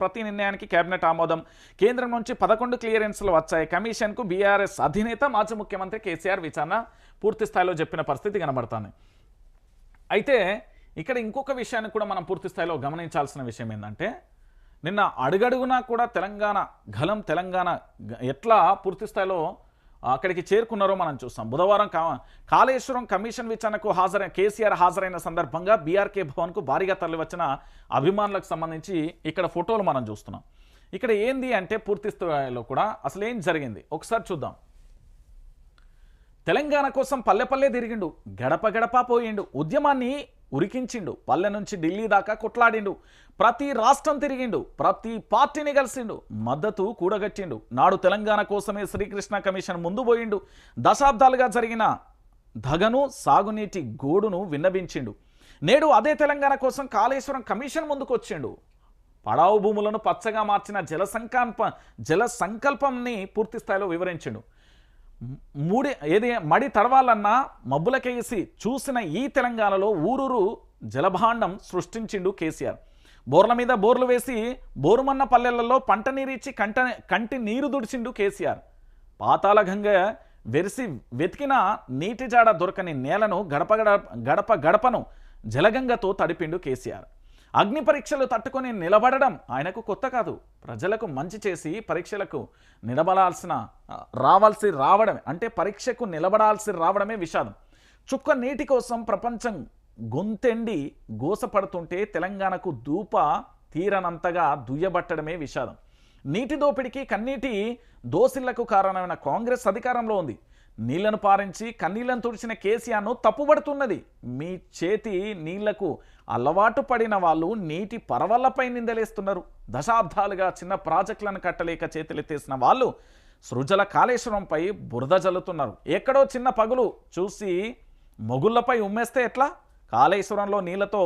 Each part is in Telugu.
ప్రతి నిర్ణయానికి కేబినెట్ ఆమోదం. కేంద్రం నుంచి 11 క్లియరెన్స్లు వచ్చాయి. కమిషన్కు బీఆర్ఎస్ అధినేత మాజీ ముఖ్యమంత్రి కేసీఆర్ విచారణ పూర్తి స్థాయిలో చెప్పిన పరిస్థితి కనబడుతుంది. అయితే ఇక్కడ ఇంకొక విషయాన్ని కూడా మనం పూర్తి స్థాయిలో గమనించాల్సిన విషయం ఏంటంటే, నిన్న అడుగడుగునా కూడా తెలంగాణ ఎట్లా పూర్తి స్థాయిలో అక్కడికి చేరుకున్నారో మనం చూస్తాం. బుధవారం కాళేశ్వరం కమిషన్ విచారణకు కేసీఆర్ హాజరైన సందర్భంగా బీఆర్కే భవన్కు భారీగా తరలివచ్చిన అభిమానులకు సంబంధించి ఇక్కడ ఫోటోలు మనం చూస్తున్నాం. ఇక్కడ ఏంది అంటే పూర్తి స్థాయిలో కూడా అసలు ఏం జరిగింది ఒకసారి చూద్దాం. తెలంగాణ కోసం పల్లె తిరిగిండు, గడప గడప పోయిండు, ఉద్యమాన్ని ఉరికించిండు, పల్లె నుంచి ఢిల్లీ దాకా కొట్లాడిండు, ప్రతి రాష్ట్రం తిరిగిండు, ప్రతి పార్టీని కలిసిండు, మద్దతు కూడగట్టిండు. నాడు తెలంగాణ కోసమే శ్రీకృష్ణ కమిషన్ ముందు పోయిండు, దశాబ్దాలుగా జరిగిన ధగను సాగునీటి గోడును విన్నవించిండు. నేడు అదే తెలంగాణ కోసం కాళేశ్వరం కమిషన్ ముందుకు వచ్చిండు. పడావు భూములను పచ్చగా మార్చిన జల సంకల్పంని పూర్తి స్థాయిలో వివరించిండు. మడి తడవాలన్నా మబ్బులకేసి చూసిన ఈ తెలంగాణలో ఊరూరు జలభాండం సృష్టించిండు కేసీఆర్. బోర్ల మీద బోర్లు వేసి బోరుమన్న పల్లెలలో పంట నీరిచ్చి కంటి నీరు దుడిచిండు కేసీఆర్. పాతాళ గంగ వెరిసి వెతికిన నీటి జాడ దొరకని నేలను గడప గడపను జలగంగతో తడిపిండు కేసీఆర్. అగ్ని పరీక్షలు తట్టుకొని నిలబడడం ఆయనకు కొత్త కాదు. ప్రజలకు మంచి చేసి పరీక్షలకు పరీక్షకు నిలబడాల్సి రావడమే విషాదం. చుక్క నీటి కోసం ప్రపంచం గొంతెండి గోసపడుతుంటే తెలంగాణకు దూప తీరనంతగా దుయ్యబట్టడమే విషాదం. నీటి దోపిడికి కన్నీటి దోసిళ్లకు కారణమైన కాంగ్రెస్ అధికారంలో ఉంది. నీళ్లను పారించి కన్నీళ్లను తుడిచిన కేసీఆర్ను తప్పుబడుతున్నది. మీ చేతి నీళ్లకు అలవాటు పడిన వాళ్ళు నీటి పరవళ్లపై నిందలేస్తున్నారు. దశాబ్దాలుగా చిన్న ప్రాజెక్టులను కట్టలేక చేతులెత్తేసిన వాళ్ళు సృజల కాళేశ్వరంపై బురద జల్లుతున్నారు. ఎక్కడో చిన్న పగులు చూసి మొగుళ్లపై ఉమ్మేస్తే ఎట్లా? కాళేశ్వరంలో నీళ్లతో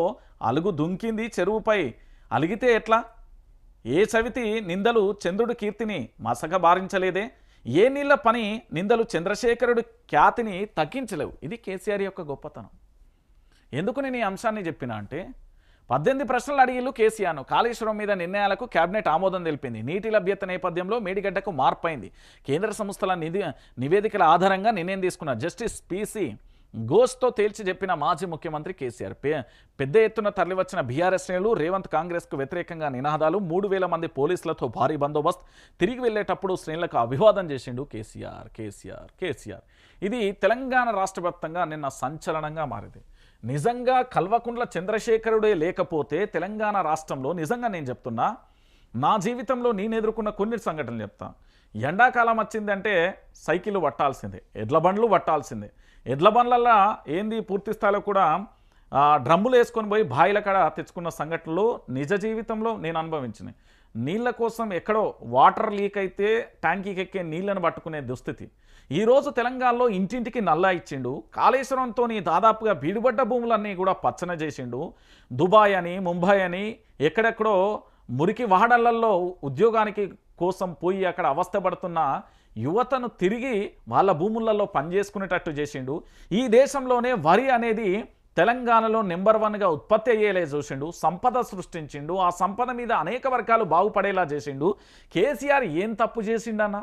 అలుగు దుంకింది, చెరువుపై అలిగితే ఎట్లా? ఏ చవితి నిందలు చంద్రుడి కీర్తిని మసక బారించలేదే? ఏ నీళ్ల పని నిందలు చంద్రశేఖరుడి ఖ్యాతిని తగ్గించలేవు. ఇది కేసీఆర్ యొక్క గొప్పతనం. ఎందుకు నేను ఈ అంశాన్ని చెప్పినా అంటే, 18 ప్రశ్నలు అడిగిళ్ళు కేసీఆర్ను. కాళేశ్వరం మీద నిర్ణయాలకు కేబినెట్ ఆమోదం తెలిపింది. నీటి లభ్యత నేపథ్యంలో మేడిగడ్డకు మార్పైంది. కేంద్ర సంస్థల నివేదికల ఆధారంగా నిర్ణయం తీసుకున్న జస్టిస్ పీసీ ఘోష్తో తేల్చి చెప్పిన మాజీ ముఖ్యమంత్రి కేసీఆర్. పెద్ద ఎత్తున తరలివచ్చిన బీఆర్ఎస్ శ్రేణులు, రేవంత్ కాంగ్రెస్కు వ్యతిరేకంగా నినాదాలు, 3000 మంది పోలీసులతో భారీ బందోబస్తు. తిరిగి వెళ్లేటప్పుడు శ్రేణులకు అభివాదం చేసిండు కేసీఆర్. ఇది తెలంగాణ రాష్ట్ర వ్యాప్తంగా నిన్న సంచలనంగా మారింది. నిజంగా కల్వకుంట్ల చంద్రశేఖరుడే లేకపోతే తెలంగాణ రాష్ట్రంలో నిజంగా నేను చెప్తున్నా, నా జీవితంలో నేను ఎదుర్కొన్న కొన్ని సంఘటనలు చెప్తా. ఎండాకాలం వచ్చిందంటే సైకిళ్ళు పట్టాల్సిందే, ఎడ్ల బండ్లు పట్టాల్సిందే. ఎడ్ల బండ్లల్లో ఏంది పూర్తి స్థాయిలో కూడా డ్రమ్ములు వేసుకొని పోయి బాయిల కాడ తెచ్చుకున్న సంఘటనలు నిజ జీవితంలో నేను అనుభవించినాయి. నీళ్ళ కోసం ఎక్కడో వాటర్ లీక్ అయితే ట్యాంకీకి ఎక్కే నీళ్లను పట్టుకునే దుస్థితి. ఈరోజు తెలంగాణలో ఇంటింటికి నల్లా ఇచ్చిండు. కాళేశ్వరంతో దాదాపుగా బీడుబడ్డ భూములన్నీ కూడా పచ్చన చేసిండు. దుబాయ్ అని, ముంబై అని ఎక్కడెక్కడో మురికి వాడళ్లలో ఉద్యోగానికి కోసం పోయి అక్కడ అవస్థపడుతున్న యువతను తిరిగి వాళ్ళ భూములలో పనిచేసుకునేటట్టు చేసిండు. ఈ దేశంలోనే వరి అనేది తెలంగాణలో నెంబర్ 1గా ఉత్పత్తి అయ్యేలా చూసిండు. సంపద సృష్టించిండు. ఆ సంపద మీద అనేక వర్గాలు బాగుపడేలా చేసిండు. కేసీఆర్ ఏం తప్పు చేసిండన్నా?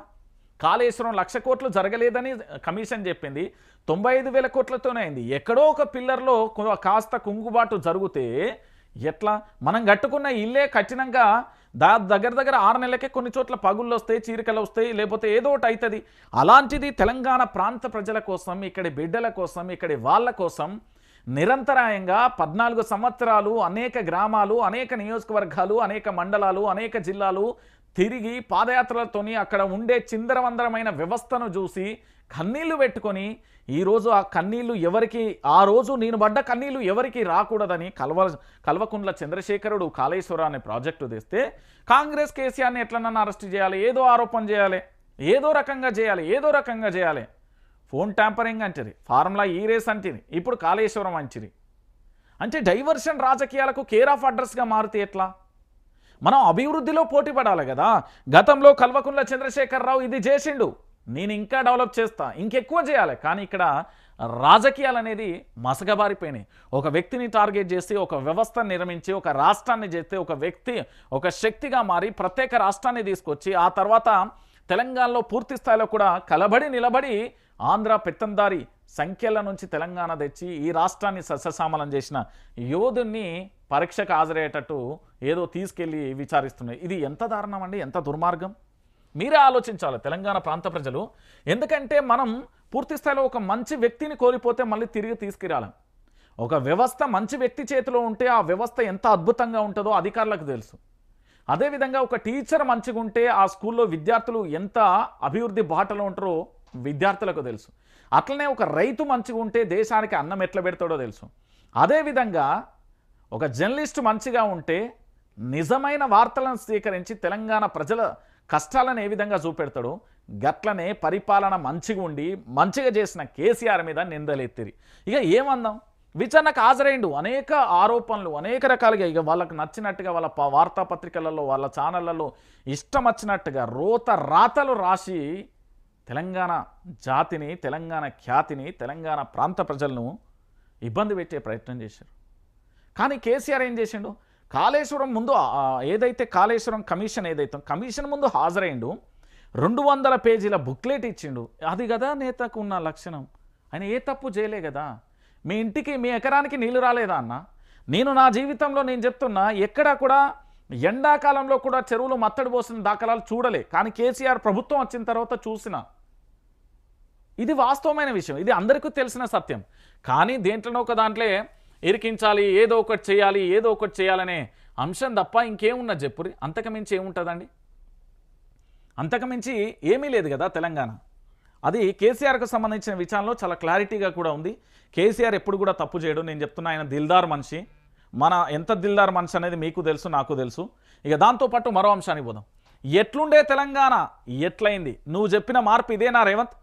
కాళేశ్వరం 1,00,000 కోట్లు జరగలేదని కమిషన్ చెప్పింది. 95,000 కోట్లతోనే అయింది. ఎక్కడో ఒక పిల్లర్లో కాస్త కుంగుబాటు జరిగితే ఎట్లా? మనం కట్టుకున్న ఇల్లే కట్టినాక దగ్గర 6 నెలలకే కొన్ని చోట్ల పగుళ్ళు వస్తాయి, చీరికలు వస్తాయి, లేకపోతే ఏదో ఒకటి అవుతుంది. అలాంటిది తెలంగాణ ప్రాంత ప్రజల కోసం, ఇక్కడి బిడ్డల కోసం, ఇక్కడి వాళ్ళ కోసం నిరంతరాయంగా 14 సంవత్సరాలు అనేక గ్రామాలు, అనేక నియోజకవర్గాలు, అనేక మండలాలు, అనేక జిల్లాలు తిరిగి పాదయాత్రలతోని అక్కడ ఉండే చిందరవందరమైన వ్యవస్థను చూసి కన్నీళ్లు పెట్టుకొని ఈరోజు ఆ కన్నీళ్లు ఎవరికి, ఆ రోజు నేను పడ్డ కన్నీళ్లు ఎవరికి రాకూడదని కల్వకుంట్ల చంద్రశేఖరుడు కాళేశ్వరం అనే ప్రాజెక్టు తెస్తే కాంగ్రెస్ కేసీఆర్ని ఎట్లనన్నా అరెస్ట్ చేయాలి, ఏదో ఆరోపణ చేయాలి, ఏదో రకంగా చేయాలి. ఫోన్ ట్యాంపరింగ్ అంటది, ఫార్ములా ఈ రేస్ అంటది, ఇప్పుడు కాళేశ్వరం అంటది. అంటే డైవర్షన్ రాజకీయాలకు కేర్ ఆఫ్ అడ్రస్గా మారితే ఎట్లా? మనం అభివృద్ధిలో పోటీ పడాలి కదా. గతంలో కల్వకుంట్ల చంద్రశేఖరరావు ఇది చేసిండు, నేను ఇంకా డెవలప్ చేస్తా, ఇంకెక్కువ చేయాలి. కానీ ఇక్కడ రాజకీయాలు అనేది మసకబారిపోయినాయి. ఒక వ్యక్తిని టార్గెట్ చేసి ఒక వ్యవస్థను నిర్మించి ఒక రాష్ట్రాన్ని చేస్తే ఒక వ్యక్తి ఒక శక్తిగా మారి ప్రత్యేక రాష్ట్రాన్ని తీసుకొచ్చి ఆ తర్వాత తెలంగాణలో పూర్తి స్థాయిలో కూడా కలబడి నిలబడి ఆంధ్ర పెత్తందారి సంఖ్యల నుంచి తెలంగాణ తెచ్చి ఈ రాష్ట్రాన్ని సస్యశ్యామలం చేసిన యోధుని పరీక్షకు హాజరయ్యేటట్టు ఏదో తీసుకెళ్ళి విచారిస్తున్నాయి. ఇది ఎంత దారుణం అండి, ఎంత దుర్మార్గం. మీరే ఆలోచించాలి తెలంగాణ ప్రాంత ప్రజలు. ఎందుకంటే మనం పూర్తి స్థాయిలో ఒక మంచి వ్యక్తిని కోల్పోతే మళ్ళీ తిరిగి తీసుకురాలి. ఒక వ్యవస్థ మంచి వ్యక్తి చేతిలో ఉంటే ఆ వ్యవస్థ ఎంత అద్భుతంగా ఉంటుందో అధికారులకు తెలుసు. అదేవిధంగా ఒక టీచర్ మంచిగా ఉంటే ఆ స్కూల్లో విద్యార్థులు ఎంత అభివృద్ధి బాటలో ఉంటారో విద్యార్థులకు తెలుసు. అట్లనే ఒక రైతు మంచిగా ఉంటే దేశానికి అన్నం ఎట్లా పెడతాడో తెలుసు. అదేవిధంగా ఒక జర్నలిస్ట్ మంచిగా ఉంటే నిజమైన వార్తలను స్వీకరించి తెలంగాణ ప్రజల కష్టాలను ఏ విధంగా చూపెడతాడో గట్లనే పరిపాలన మంచిగా ఉండి మంచిగా చేసిన కేసీఆర్ మీద నిందలెత్తిరి. ఇక ఏమందాం, విచారణకు హాజరైండు, అనేక ఆరోపణలు అనేక రకాలుగా ఇక వాళ్ళకు నచ్చినట్టుగా వాళ్ళ వార్తాపత్రికలలో వాళ్ళ ఛానళ్లలో ఇష్టం వచ్చినట్టుగా రాతలు రాసి తెలంగాణ జాతిని తెలంగాణ ఖ్యాతిని తెలంగాణ ప్రాంత ప్రజలను ఇబ్బంది పెట్టే ప్రయత్నం చేశారు. కానీ కేసీఆర్ ఏం చేసిండు, కాళేశ్వరం ముందు ఏదైతే కాళేశ్వరం కమిషన్ ముందు హాజరైండు, 200 పేజీల బుక్లెట్ ఇచ్చిండు. అది కదా నేతకు ఉన్న లక్షణం. ఆయన ఏ తప్పు చేయలే కదా. మీ ఇంటికి మీ ఎకరానికి నీళ్లు రాలేదా అన్న? నేను నా జీవితంలో నేను చెప్తున్నా ఎక్కడా కూడా ఎండాకాలంలో కూడా చెరువులు మత్తడి పోసిన దాఖలాలు చూడలే. కానీ కేసీఆర్ ప్రభుత్వం వచ్చిన తర్వాత చూసిన ఇది వాస్తవమైన విషయం, ఇది అందరికీ తెలిసిన సత్యం. కానీ దేంట్లోనో ఒక దాంట్లో ఇరికించాలి, ఏదో ఒకటి చేయాలనే అంశం తప్ప ఇంకేమున్నది చెప్పురి. అంతకుమించి ఏముంటుందండి? అంతకుమించి ఏమీ లేదు కదా తెలంగాణ. అది కేసీఆర్కు సంబంధించిన విషయంలో చాలా క్లారిటీగా కూడా ఉంది. కేసీఆర్ ఎప్పుడు కూడా తప్పు చేయడు. నేను చెప్తున్నా, ఆయన దిల్దార్ మనిషి. మన ఎంత దిల్దార్ మనిషి అనేది మీకు తెలుసు, నాకు తెలుసు. ఇక దాంతోపాటు మరో అంశానికి పోదాం. ఎట్లుండే తెలంగాణ ఎట్లయింది? నువ్వు చెప్పిన మార్పు ఇదేనా రేవంత్?